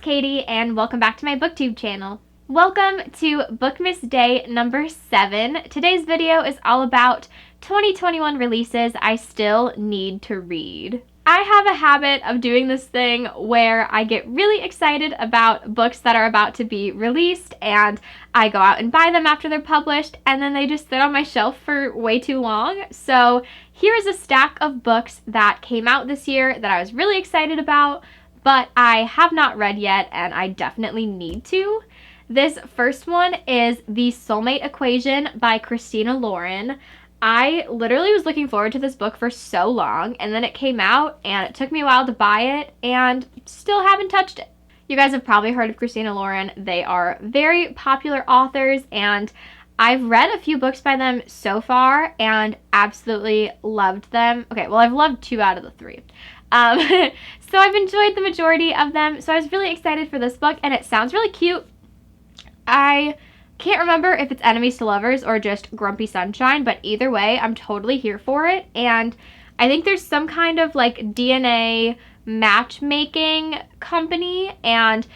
Katie, and welcome back to my Booktube channel. Welcome to Bookmas Day number 7. Today's video is all about 2021 releases I still need to read. I have a habit of doing this thing where I get really excited about books that are about to be released, and I go out and buy them after they're published, and then they just sit on my shelf for way too long. So here's a stack of books that came out this year that I was really excited about, but I have not read yet, and I definitely need to. This first one is The Soulmate Equation by Christina Lauren. I literally was looking forward to this book for so long, and then it came out, and it took me a while to buy it, and still haven't touched it. You guys have probably heard of Christina Lauren. They are very popular authors, and I've read a few books by them so far, and absolutely loved them. Okay, well, I've loved 2 out of the 3. So I've enjoyed the majority of them, so I was really excited for this book, and it sounds really cute. I can't remember if it's enemies to lovers or just grumpy sunshine, but either way, I'm totally here for it. And I think there's some kind of like DNA matchmaking company, and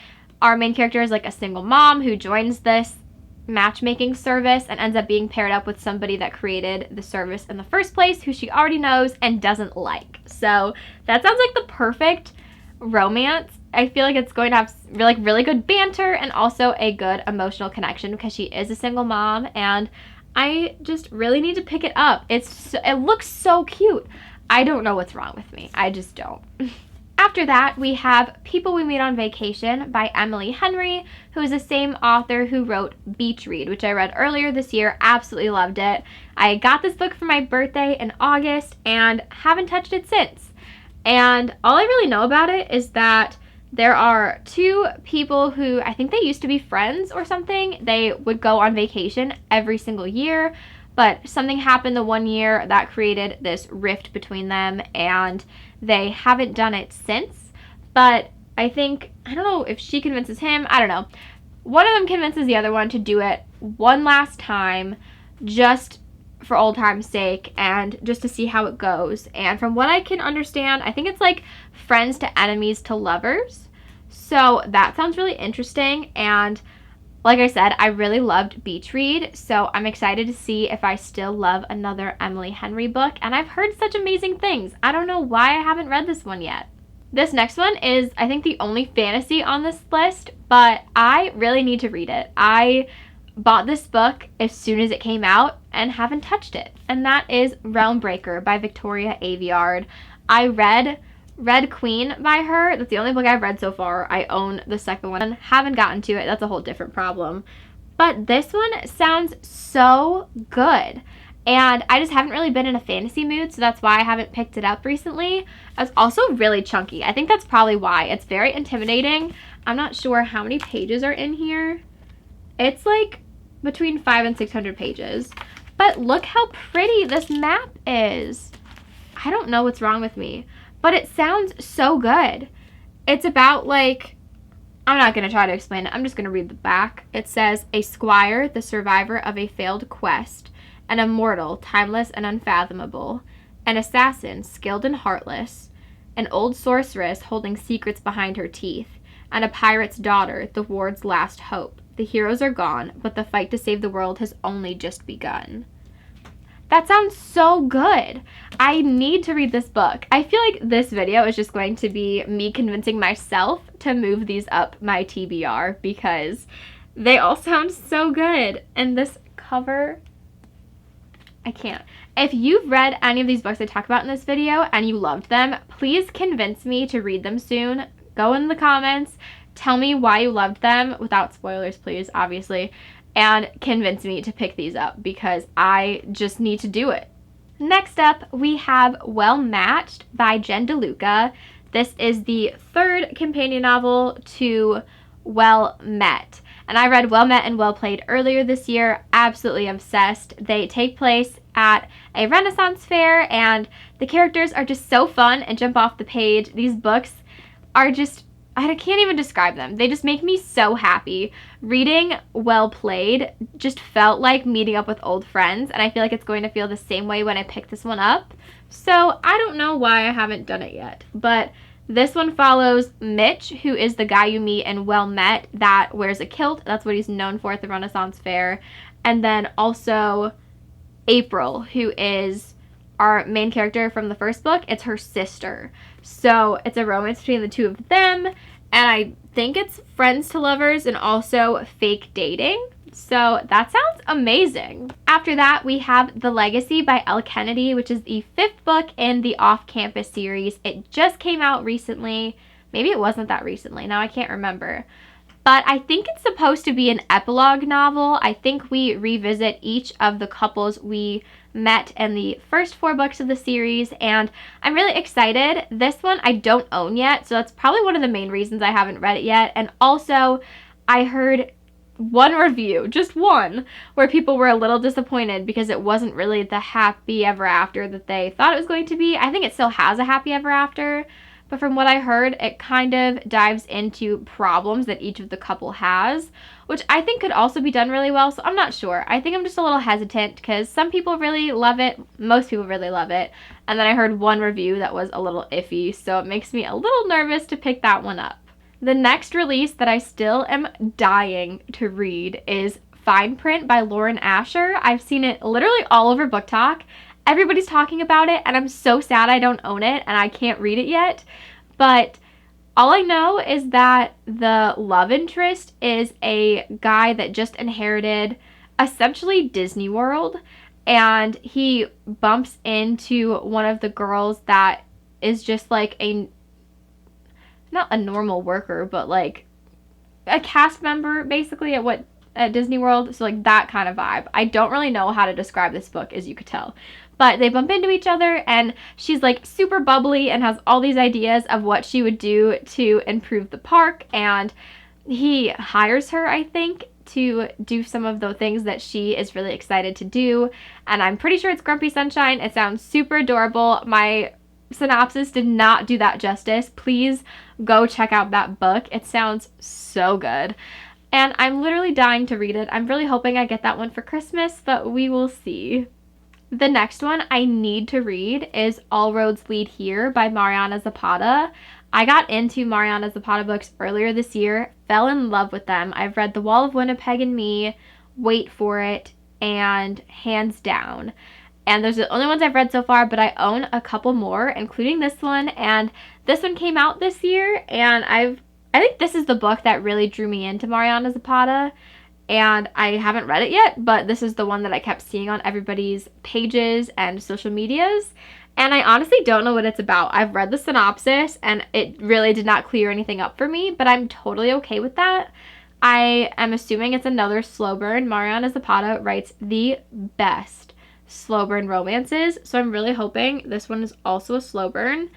our main character is like a single mom who joins this matchmaking service and ends up being paired up with somebody that created the service in the first place, who she already knows and doesn't like. So that sounds like the perfect romance. I feel like it's going to have really good banter and also a good emotional connection because she is a single mom, and I just really need to pick it up. It looks so cute. I don't know what's wrong with me. I just don't. After that, we have People We Meet on Vacation by Emily Henry, who is the same author who wrote Beach Read, which I read earlier this year. Absolutely loved it. I got this book for my birthday in August and haven't touched it since. And all I really know about it is that there are 2 people who, I think they used to be friends or something. They would go on vacation every single year, but something happened the one year that created this rift between them, and they haven't done it since. But I don't know if she convinces him, I don't know. One of them convinces the other one to do it one last time, just for old time's sake, and just to see how it goes. And from what I can understand, I think it's like friends to enemies to lovers. So that sounds really interesting, and like I said, I really loved Beach Read, so I'm excited to see if I still love another Emily Henry book, and I've heard such amazing things. I don't know why I haven't read this one yet. This next one is, I think, the only fantasy on this list, but I really need to read it. I bought this book as soon as it came out and haven't touched it, and that is Realmbreaker by Victoria Aveyard. I read Red Queen by her. That's the only book I've read so far. I own the second one. Haven't gotten to it. That's a whole different problem. But this one sounds so good. And I just haven't really been in a fantasy mood, so that's why I haven't picked it up recently. It's also really chunky. I think that's probably why. It's very intimidating. I'm not sure how many pages are in here. It's like between 500 and 600 pages. But look how pretty this map is. I don't know what's wrong with me, but it sounds so good. It's about like, I'm not going to try to explain it. I'm just going to read the back. It says, a squire, the survivor of a failed quest, an immortal, timeless and unfathomable, an assassin, skilled and heartless, an old sorceress holding secrets behind her teeth, and a pirate's daughter, the ward's last hope. The heroes are gone, but the fight to save the world has only just begun. That sounds so good. I need to read this book. I feel like this video is just going to be me convincing myself to move these up my TBR because they all sound so good. And this cover, I can't. If you've read any of these books I talk about in this video and you loved them, please convince me to read them soon. Go in the comments, tell me why you loved them, without spoilers please, obviously, and convince me to pick these up because I just need to do it. Next up, we have Well Matched by Jen DeLuca. This is the 3rd companion novel to Well Met. And I read Well Met and Well Played earlier this year. Absolutely obsessed. They take place at a Renaissance fair, and the characters are just so fun and jump off the page. These books are just, I can't even describe them. They just make me so happy. Reading Well Played just felt like meeting up with old friends, and I feel like it's going to feel the same way when I pick this one up. So I don't know why I haven't done it yet, but This one follows Mitch, who is the guy you meet in Well Met that wears a kilt. That's what he's known for at the Renaissance Fair. And then also April, who is our main character from the first book. It's her sister. So it's a romance between the two of them. And I think it's friends to lovers and also fake dating. So that sounds amazing. After that, we have The Legacy by Elle Kennedy, which is the 5th book in the Off-Campus series. It just came out recently. Maybe it wasn't that recently. Now I can't remember. But I think it's supposed to be an epilogue novel. I think we revisit each of the couples we met in the first 4 books of the series, and I'm really excited. This one I don't own yet, so that's probably one of the main reasons I haven't read it yet. And also, I heard one review, just one, where people were a little disappointed because it wasn't really the happy ever after that they thought it was going to be. I think it still has a happy ever after, but from what I heard, it kind of dives into problems that each of the couple has, which I think could also be done really well, so I'm not sure. I think I'm just a little hesitant because some people really love it, most people really love it, and then I heard one review that was a little iffy, so it makes me a little nervous to pick that one up. The next release that I still am dying to read is Fine Print by Lauren Asher. I've seen it literally all over Book Talk. Everybody's talking about it, and I'm so sad I don't own it and I can't read it yet. But all I know is that the love interest is a guy that just inherited essentially Disney World, and he bumps into one of the girls that is just like not a normal worker, but like a cast member basically at Disney World. So like that kind of vibe. I don't really know how to describe this book, as you could tell. But they bump into each other, and she's like super bubbly and has all these ideas of what she would do to improve the park, and he hires her, I think, to do some of the things that she is really excited to do. And I'm pretty sure it's Grumpy Sunshine. It sounds super adorable. My synopsis did not do that justice. Please go check out that book. It sounds so good. And I'm literally dying to read it. I'm really hoping I get that one for Christmas, but we will see. The next one I need to read is All Roads Lead Here by Mariana Zapata. I got into Mariana Zapata books earlier this year, fell in love with them. I've read The Wall of Winnipeg and Me, Wait for It, and Hands Down. And those are the only ones I've read so far, but I own a couple more, including this one. And this one came out this year, and I think this is the book that really drew me into Mariana Zapata. And I haven't read it yet, but this is the one that I kept seeing on everybody's pages and social medias. And I honestly don't know what it's about. I've read the synopsis, and it really did not clear anything up for me, but I'm totally okay with that. I am assuming it's another slow burn. Mariana Zapata writes the best slow burn romances, so I'm really hoping this one is also a slow burn.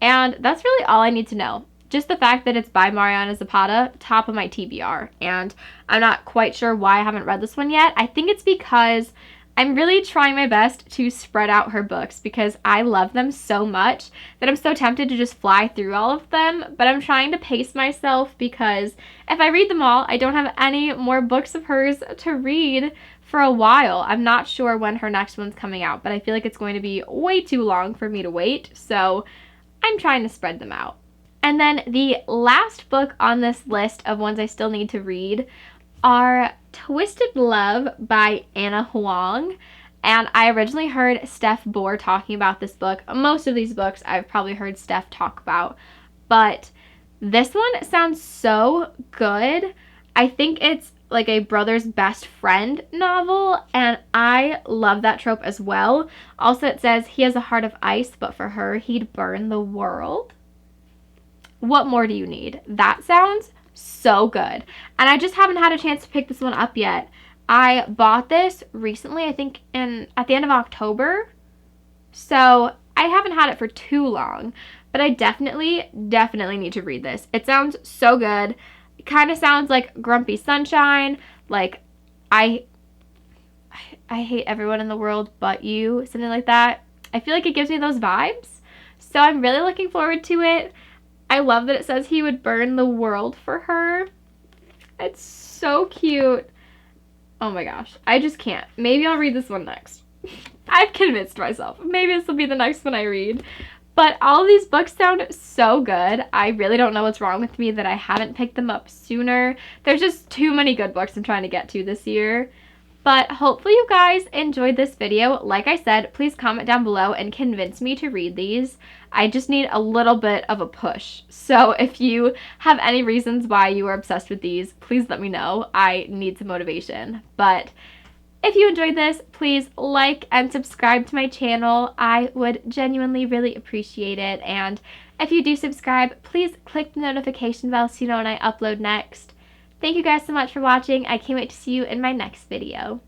And that's really all I need to know. Just the fact that it's by Mariana Zapata, top of my TBR. And I'm not quite sure why I haven't read this one yet. I think it's because I'm really trying my best to spread out her books because I love them so much that I'm so tempted to just fly through all of them. But I'm trying to pace myself because if I read them all, I don't have any more books of hers to read for a while. I'm not sure when her next one's coming out, but I feel like it's going to be way too long for me to wait. So I'm trying to spread them out. And then the last book on this list of ones I still need to read are Twisted Love by Anna Huang. And I originally heard Steph Bohr talking about this book. Most of these books I've probably heard Steph talk about. But this one sounds so good. I think it's like a brother's best friend novel, and I love that trope as well. Also, it says he has a heart of ice, but for her, he'd burn the world. What more do you need? That sounds so good. And I just haven't had a chance to pick this one up yet. I bought this recently, I think at the end of October. So I haven't had it for too long, but I definitely need to read this. It sounds so good. It kind of sounds like Grumpy Sunshine. Like I hate everyone in the world but you, something like that. I feel like it gives me those vibes. So I'm really looking forward to it. I love that it says he would burn the world for her. It's so cute. Oh my gosh. I just can't. Maybe I'll read this one next. I've convinced myself. Maybe this will be the next one I read. But all of these books sound so good. I really don't know what's wrong with me that I haven't picked them up sooner. There's just too many good books I'm trying to get to this year. But hopefully you guys enjoyed this video. Like I said, please comment down below and convince me to read these. I just need a little bit of a push. So if you have any reasons why you are obsessed with these, please let me know. I need some motivation. But if you enjoyed this, please like and subscribe to my channel. I would genuinely really appreciate it. And if you do subscribe, please click the notification bell so you know when I upload next. Thank you guys so much for watching. I can't wait to see you in my next video.